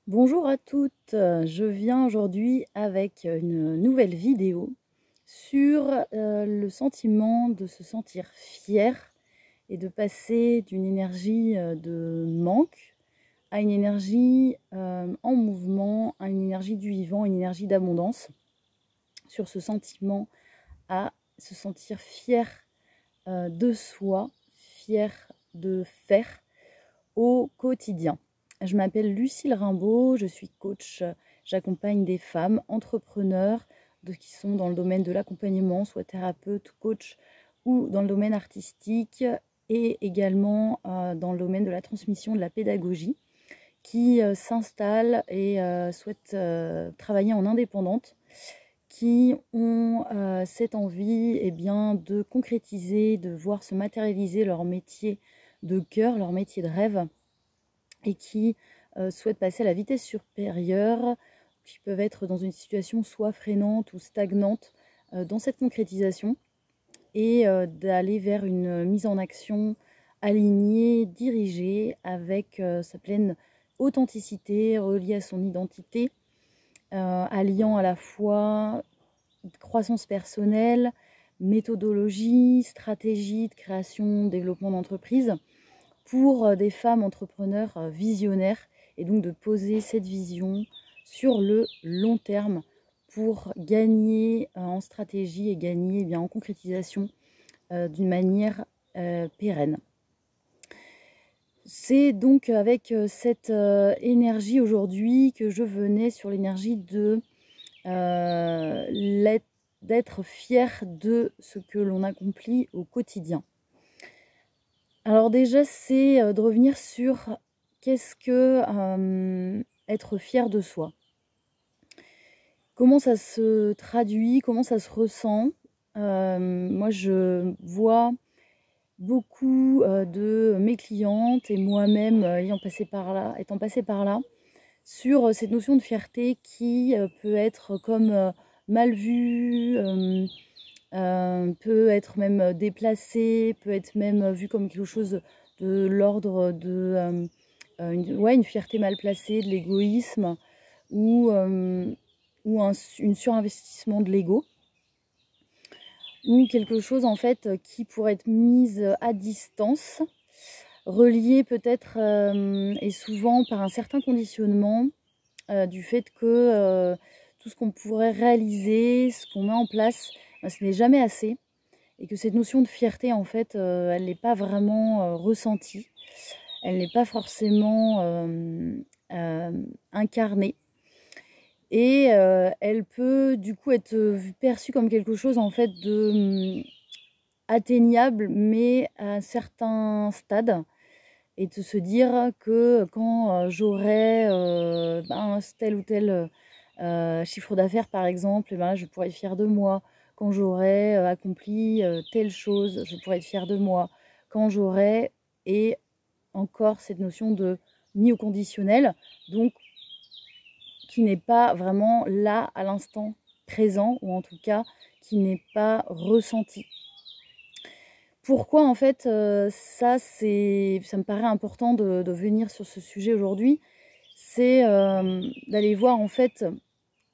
Bonjour à toutes, je viens aujourd'hui avec une nouvelle vidéo sur le sentiment de se sentir fier et de passer d'une énergie de manque à une énergie en mouvement, à une énergie du vivant, une énergie d'abondance, sur ce sentiment à se sentir fier de soi, fier de faire au quotidien. Je m'appelle Lucille Rimbaud, je suis coach, j'accompagne des femmes entrepreneurs qui sont dans le domaine de l'accompagnement, soit thérapeute, coach ou dans le domaine artistique et également dans le domaine de la transmission de la pédagogie qui s'installent et souhaitent travailler en indépendante, qui ont cette envie de concrétiser, de voir se matérialiser leur métier de cœur, leur métier de rêve, et qui souhaitent passer à la vitesse supérieure, qui peuvent être dans une situation soit freinante ou stagnante dans cette concrétisation, et d'aller vers une mise en action alignée, dirigée, avec sa pleine authenticité, reliée à son identité, alliant à la fois croissance personnelle, méthodologie, stratégie de création, développement d'entreprise, pour des femmes entrepreneurs visionnaires, et donc de poser cette vision sur le long terme pour gagner en stratégie et gagner en concrétisation d'une manière pérenne. C'est donc avec cette énergie aujourd'hui que je venais sur l'énergie d'être fier de ce que l'on accomplit au quotidien. Alors déjà, c'est de revenir sur qu'est-ce que être fier de soi. Comment ça se traduit, comment ça se ressent. Moi, je vois beaucoup de mes clientes et moi-même étant passée par là, sur cette notion de fierté qui peut être comme mal vue, peut être même déplacée, peut être même vue comme quelque chose de l'ordre de une fierté mal placée, de l'égoïsme ou une surinvestissement de l'ego, ou quelque chose en fait qui pourrait être mise à distance, relié peut-être et souvent par un certain conditionnement du fait que tout ce qu'on pourrait réaliser, ce qu'on met en place, ce n'est jamais assez, et que cette notion de fierté en fait elle n'est pas vraiment ressentie, elle n'est pas forcément incarnée, et elle peut du coup être perçue comme quelque chose en fait de atteignable, mais à un certain stade, et de se dire que quand j'aurai tel ou tel chiffre d'affaires par exemple, je pourrais être fière de moi. Quand j'aurai accompli telle chose, je pourrais être fière de moi. Quand j'aurai, et encore cette notion de mis au conditionnel, donc qui n'est pas vraiment là à l'instant présent, ou en tout cas qui n'est pas ressenti. Pourquoi en fait ça me paraît important de venir sur ce sujet aujourd'hui, c'est d'aller voir en fait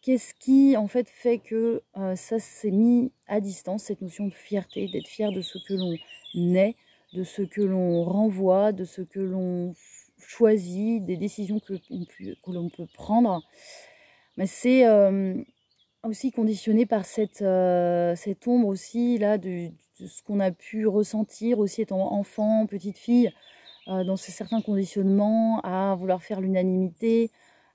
qu'est-ce qui en fait fait que ça s'est mis à distance, cette notion de fierté, d'être fier de ce que l'on est, de ce que l'on renvoie, de ce que l'on choisit, des décisions que l'on peut prendre. Mais c'est aussi conditionné par cette ombre aussi là de ce qu'on a pu ressentir aussi étant enfant, petite fille, dans certains conditionnements, à vouloir faire l'unanimité,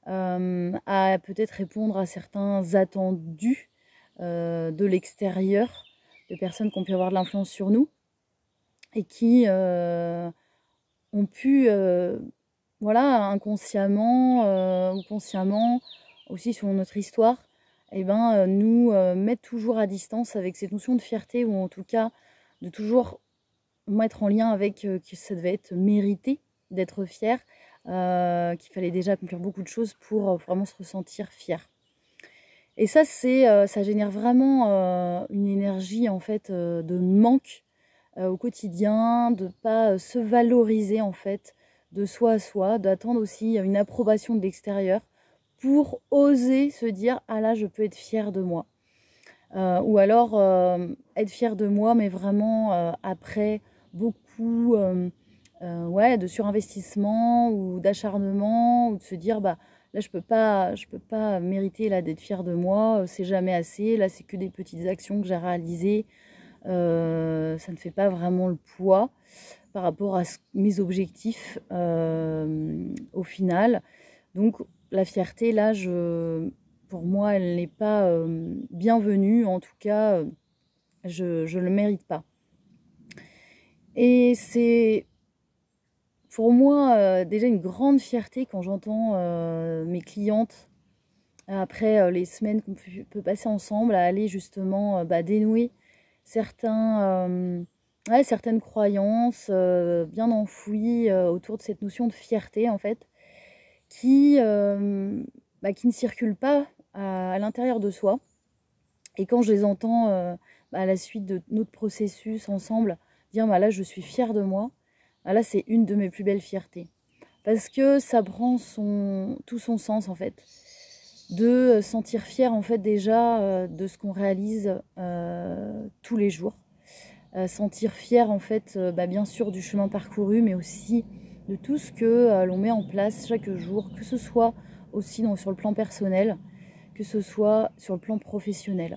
à peut-être répondre à certains attendus de l'extérieur, de personnes qui ont pu avoir de l'influence sur nous, et qui ont pu inconsciemment ou consciemment, aussi sur notre histoire, nous mettre toujours à distance avec cette notion de fierté, ou en tout cas de toujours mettre en lien avec que ça devait être mérité d'être fier, qu'il fallait déjà accomplir beaucoup de choses pour vraiment se ressentir fier. Et ça, ça génère vraiment une énergie en fait de manque au quotidien, de ne pas se valoriser en fait, de soi à soi, d'attendre aussi une approbation de l'extérieur pour oser se dire « Ah là, je peux être fière de moi ». Ou alors être fière de moi, mais vraiment après beaucoup ouais, de surinvestissement ou d'acharnement, ou de se dire bah là je peux pas mériter là d'être fière de moi, c'est jamais assez, là c'est que des petites actions que j'ai réalisées, ça ne fait pas vraiment le poids par rapport à mes objectifs au final. Donc la fierté là, pour moi elle n'est pas bienvenue, en tout cas je ne le mérite pas. Et c'est pour moi déjà une grande fierté quand j'entends mes clientes, après les semaines qu'on peut passer ensemble, à aller justement dénouer certaines croyances bien enfouies autour de cette notion de fierté en fait, qui ne circulent pas à l'intérieur de soi. Et quand je les entends à la suite de notre processus ensemble, dire là je suis fière de moi, là c'est une de mes plus belles fiertés. Parce que ça prend tout son sens en fait. De sentir fier en fait déjà de ce qu'on réalise tous les jours. Sentir fier en fait bien sûr du chemin parcouru, mais aussi de tout ce que l'on met en place chaque jour, que ce soit aussi sur le plan personnel, que ce soit sur le plan professionnel.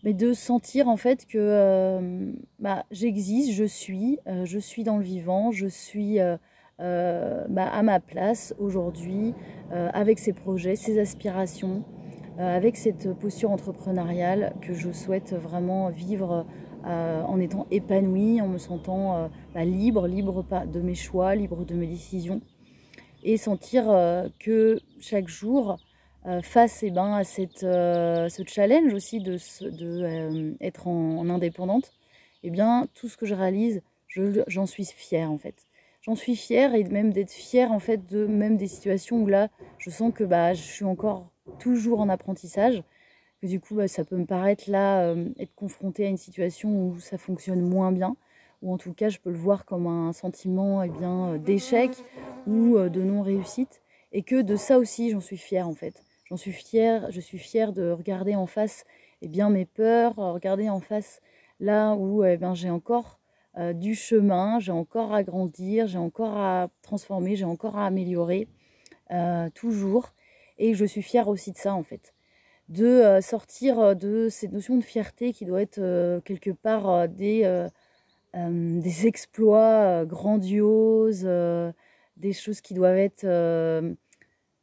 Mais de sentir en fait que j'existe, je suis dans le vivant, je suis à ma place aujourd'hui, avec ces projets, ces aspirations, avec cette posture entrepreneuriale que je souhaite vraiment vivre en étant épanouie, en me sentant libre de mes choix, libre de mes décisions, et sentir que chaque jour, face à ce challenge aussi de être en indépendante, tout ce que je réalise, j'en suis fière en fait. J'en suis fière, et même d'être fière en fait de même des situations où là, je sens que je suis encore toujours en apprentissage. Que du coup, ça peut me paraître là, être confrontée à une situation où ça fonctionne moins bien, ou en tout cas, je peux le voir comme un sentiment d'échec ou de non-réussite, et que de ça aussi, j'en suis fière en fait. Je suis fière de regarder en face mes peurs, regarder en face là où j'ai encore du chemin, j'ai encore à grandir, j'ai encore à transformer, j'ai encore à améliorer, toujours. Et je suis fière aussi de ça en fait. De sortir de cette notion de fierté qui doit être quelque part des exploits grandioses, des choses qui doivent être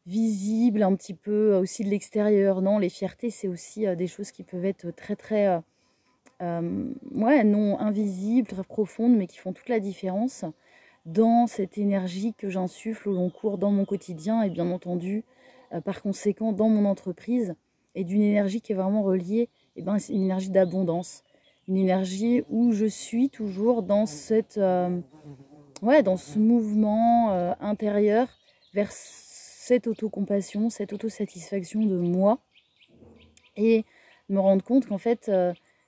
visibles un petit peu aussi de l'extérieur. Non, les fiertés, c'est aussi des choses qui peuvent être très très non invisibles, très profondes, mais qui font toute la différence dans cette énergie que j'insuffle au long cours dans mon quotidien, et bien entendu par conséquent dans mon entreprise, et d'une énergie qui est vraiment reliée, c'est une énergie d'abondance, une énergie où je suis toujours dans dans ce mouvement intérieur vers cette autocompassion, cette autosatisfaction de moi, et me rendre compte qu'en fait,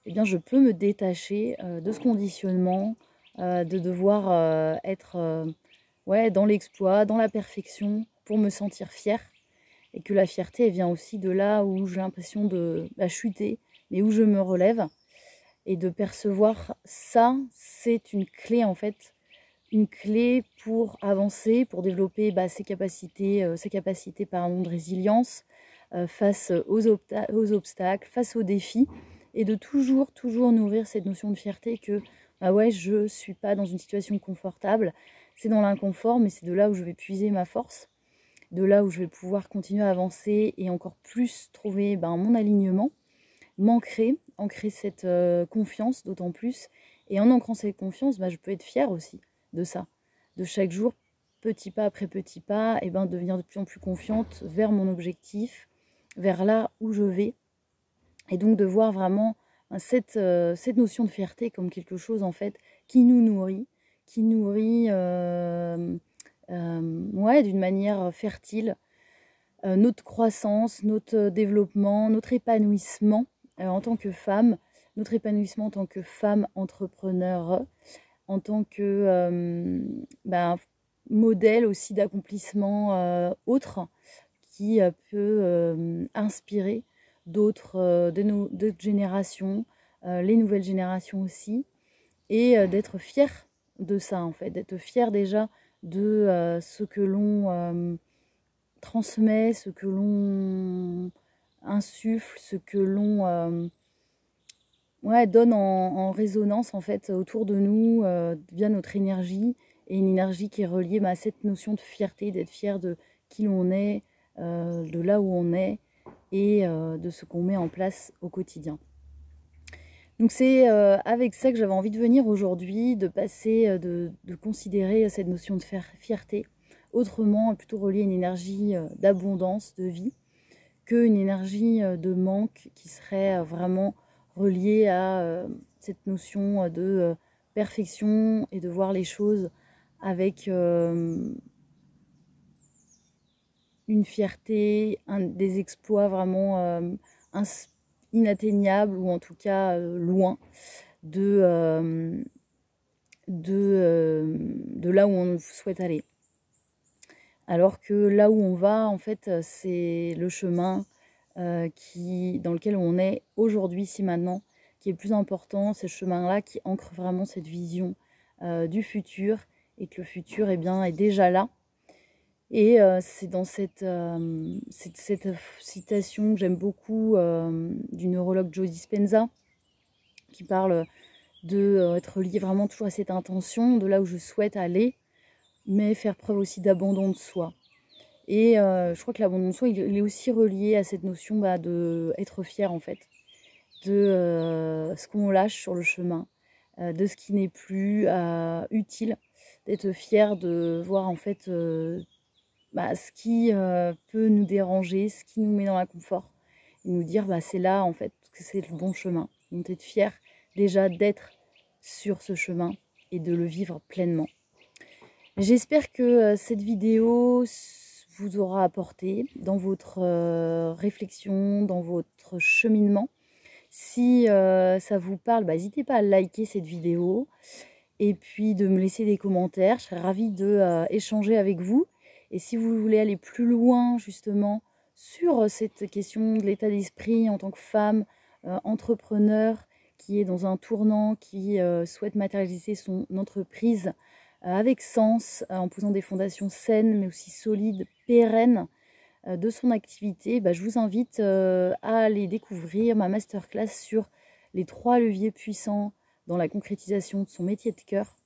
je peux me détacher de ce conditionnement, de devoir être dans l'exploit, dans la perfection, pour me sentir fière. Et que la fierté, elle vient aussi de là où j'ai l'impression de chuter, mais où je me relève. Et de percevoir ça, c'est une clé en fait. Une clé pour avancer, pour développer ses capacités de résilience face aux obstacles, face aux défis. Et de toujours nourrir cette notion de fierté que je ne suis pas dans une situation confortable. C'est dans l'inconfort, mais c'est de là où je vais puiser ma force, de là où je vais pouvoir continuer à avancer et encore plus trouver mon alignement, ancrer cette confiance d'autant plus. Et en ancrant cette confiance, je peux être fière aussi de ça, de chaque jour, petit pas après petit pas, devenir de plus en plus confiante vers mon objectif, vers là où je vais. Et donc de voir vraiment cette notion de fierté comme quelque chose en fait qui nous nourrit, d'une manière fertile notre croissance, notre développement, notre épanouissement en tant que femme, notre épanouissement en tant que femme entrepreneur, en tant que modèle aussi d'accomplissement autre qui peut inspirer d'autres générations, les nouvelles générations aussi, et d'être fier de ça en fait, d'être fier déjà de ce que l'on transmet, ce que l'on insuffle, ce que l'on donne en résonance en fait autour de nous via notre énergie, et une énergie qui est reliée à cette notion de fierté, d'être fier de qui l'on est, de là où on est, et de ce qu'on met en place au quotidien. Donc c'est avec ça que j'avais envie de venir aujourd'hui, de passer, de considérer cette notion de fierté autrement, plutôt reliée à une énergie d'abondance, de vie, qu'une énergie de manque qui serait vraiment reliée à cette notion de perfection, et de voir les choses avec une fierté, des exploits vraiment inatteignables, ou en tout cas loin de là où on souhaite aller. Alors que là où on va, en fait, c'est le chemin dans lequel on est aujourd'hui, ici maintenant, qui est plus important. C'est ce chemin-là qui ancre vraiment cette vision du futur, et que le futur, eh bien, est déjà là. Et c'est dans cette citation que j'aime beaucoup du neurologue Joe Dispenza, qui parle d'être lié vraiment toujours à cette intention, de là où je souhaite aller, mais faire preuve aussi d'abandon de soi. Et je crois que l'abandon de soi, il est aussi relié à cette notion d'être fier en fait, de ce qu'on lâche sur le chemin, de ce qui n'est plus utile, d'être fier de voir en fait ce qui peut nous déranger, ce qui nous met dans l'inconfort, et nous dire c'est là en fait que c'est le bon chemin. Donc être fier déjà d'être sur ce chemin et de le vivre pleinement. J'espère que cette vidéo vous aura apporté dans votre réflexion, dans votre cheminement. Si ça vous parle, n'hésitez pas à liker cette vidéo, et puis de me laisser des commentaires. Je serais ravie d'échanger avec vous. Et si vous voulez aller plus loin justement sur cette question de l'état d'esprit en tant que femme entrepreneur, qui est dans un tournant, qui souhaite matérialiser son entreprise avec sens, en posant des fondations saines mais aussi solides, pérennes de son activité, je vous invite à aller découvrir ma masterclass sur les 3 leviers puissants dans la concrétisation de son métier de cœur.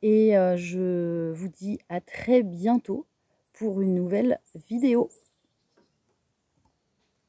Et je vous dis à très bientôt pour une nouvelle vidéo.